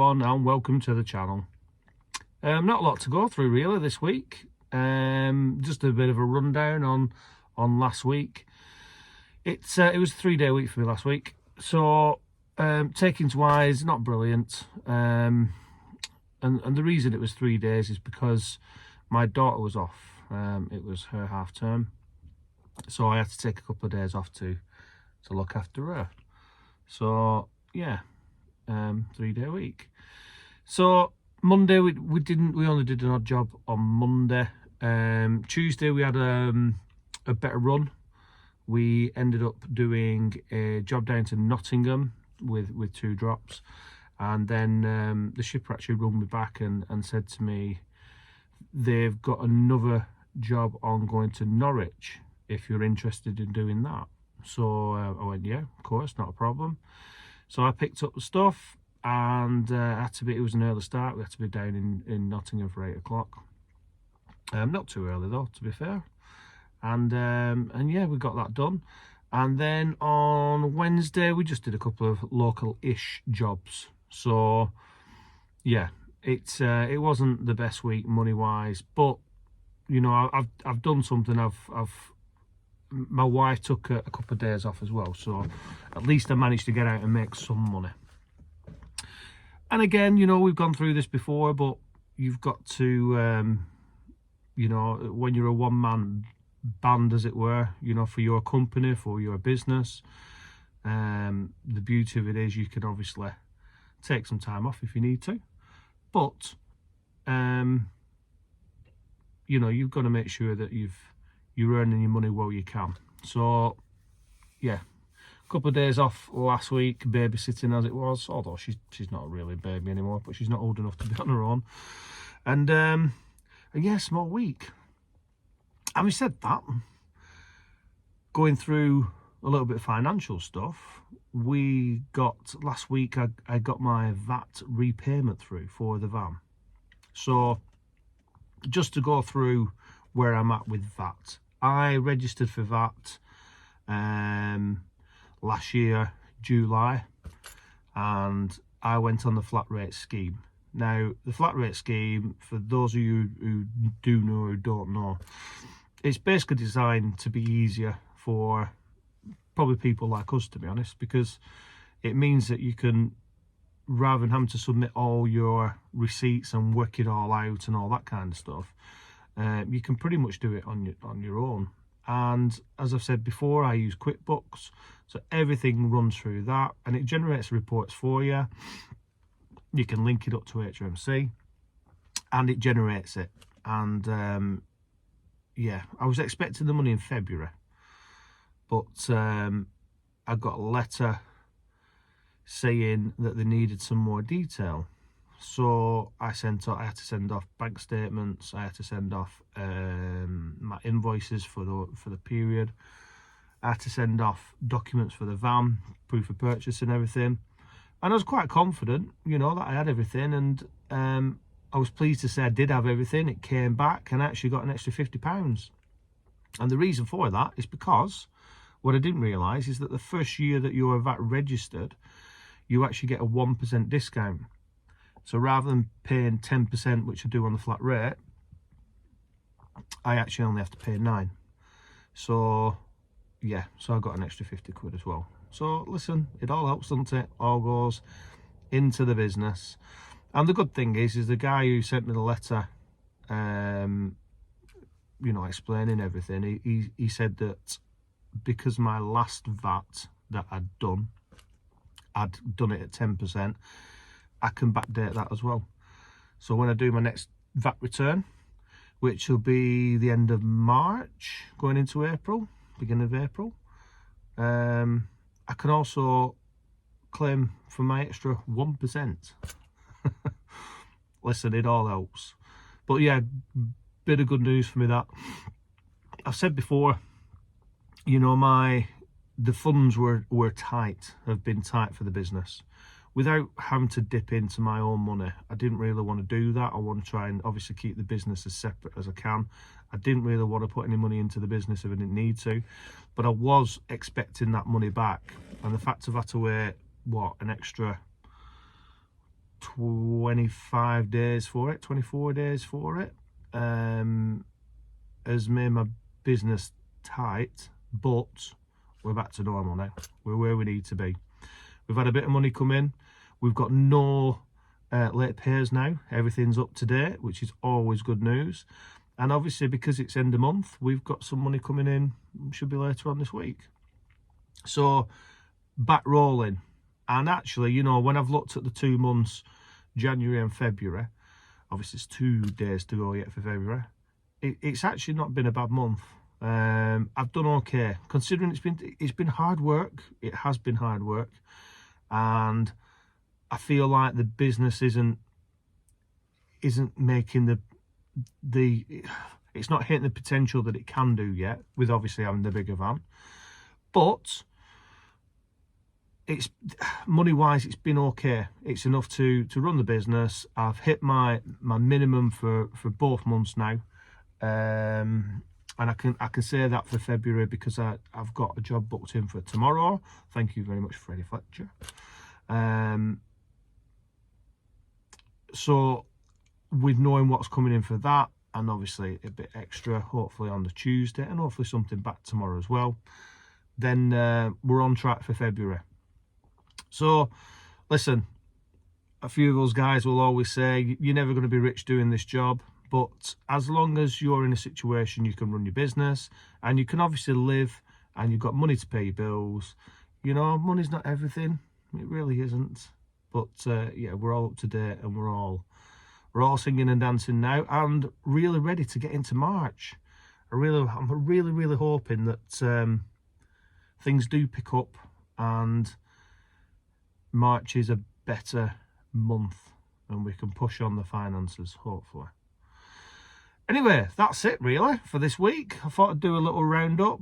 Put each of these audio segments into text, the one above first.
everyone, and welcome to the channel. Not a lot to go through really this week. Just a bit of a rundown on last week. It was a 3-day week for me last week, so takings wise, not brilliant. And the reason it was 3 days is because my daughter was off. It was her half term, so I had to take a couple of days off to look after her. So yeah, 3-day week. So Monday we only did an odd job on Monday. Tuesday we had a better run. We ended up doing a job down to Nottingham with 2 drops, and then the shipper actually rung me back and said to me they've got another job on going to Norwich if you're interested in doing that. So I went, yeah, of course, not a problem. So I picked up the stuff, and it was an early start. We had to be down in Nottingham for 8 o'clock. Not too early though, to be fair. And yeah, we got that done. And then on Wednesday we just did a couple of local-ish jobs. So yeah, it wasn't the best week money-wise, but you know, I've done something. My wife took a couple of days off as well, so at least I managed to get out and make some money. And again, you know, we've gone through this before, but you've got to, you know, when you're a one-man band, as it were, you know, for your company, for your business, the beauty of it is you can obviously take some time off if you need to, but you know, you've got to make sure that you're earning your money while you can. So yeah, a couple of days off last week, babysitting as it was, although she's not really a baby anymore, but she's not old enough to be on her own. And yeah, small week. Having said that, going through a little bit of financial stuff, last week I got my VAT repayment through for the van. So just to go through where I'm at with VAT, I registered for VAT last year, July, and I went on the flat rate scheme. Now, the flat rate scheme, for those of you who do know or don't know, it's basically designed to be easier for probably people like us, to be honest, because it means that you can, rather than having to submit all your receipts and work it all out and all that kind of stuff, you can pretty much do it on your own. And as I've said before, I use QuickBooks, so everything runs through that, and it generates reports for you. You can link it up to HMC, and it generates it. And yeah, I was expecting the money in February, but I got a letter saying that they needed some more detail. So I had to send off bank statements. I had to send off my invoices for the period. I had to send off documents for the van, proof of purchase and everything. And I was quite confident, you know, that I had everything. And I was pleased to say I did have everything. It came back, and I actually got an extra £50. And the reason for that is because what I didn't realise is that the first year that you're VAT registered, you actually get a 1% discount. So rather than paying 10%, which I do on the flat rate, I actually only have to pay 9. So yeah, so I got an extra 50 quid as well. So listen, it all helps, doesn't it? All goes into the business. And the good thing is the guy who sent me the letter, you know, explaining everything, he said that because my last VAT that I'd done it at 10%, I can backdate that as well. So when I do my next VAT return, which will be the end of March, going into April, beginning of April, I can also claim for my extra 1%. Listen, it all helps. But yeah, bit of good news for me that I've said before, you know, the funds were tight, have been tight for the business. Without having to dip into my own money, I didn't really want to do that. I want to try and obviously keep the business as separate as I can. I didn't really want to put any money into the business if I didn't need to, but I was expecting that money back. And the fact I've had to wait, what, an extra 25 days for it, 24 days for it. Has made my business tight, but we're back to normal now. We're where we need to be. We've had a bit of money come in. We've got no late pays now. Everything's up to date, which is always good news. And obviously, because it's end of month, we've got some money coming in, should be later on this week. So, back rolling. And actually, you know, when I've looked at the 2 months, January and February, obviously it's 2 days to go yet for February, it's actually not been a bad month. I've done okay, considering it's been hard work. It has been hard work, and I feel like the business isn't making it's not hitting the potential that it can do yet, with obviously having the bigger van. But it's money wise, it's been okay. It's enough to run the business. I've hit my minimum for both months now, and I can say that for February because I've got a job booked in for tomorrow. Thank you very much, Freddie Fletcher. So with knowing what's coming in for that, and obviously a bit extra hopefully on the Tuesday, and hopefully something back tomorrow as well, then we're on track for February. So listen, a few of those guys will always say you're never going to be rich doing this job, but as long as you're in a situation you can run your business and you can obviously live and you've got money to pay your bills, you know, money's not everything. It really isn't. But yeah, we're all up to date, and we're all singing and dancing now, and really ready to get into March. I'm really hoping that things do pick up and March is a better month and we can push on the finances, hopefully. Anyway, that's it really for this week. I thought I'd do a little roundup.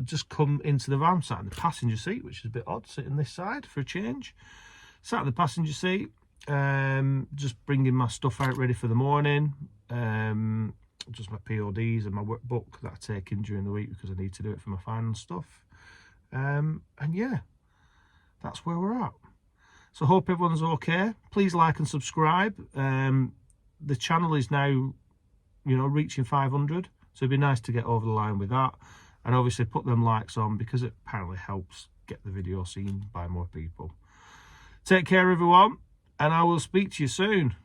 Just come into the van, sat in the passenger seat, which is a bit odd, sitting this side for a change. Sat in the passenger seat, just bringing my stuff out ready for the morning. Just my PODs and my workbook that I take in during the week because I need to do it for my finance stuff. And yeah, that's where we're at. So hope everyone's okay. Please like and subscribe. The channel is now, you know, reaching 500, so it'd be nice to get over the line with that, and obviously put them likes on because it apparently helps get the video seen by more people. Take care everyone, and I will speak to you soon.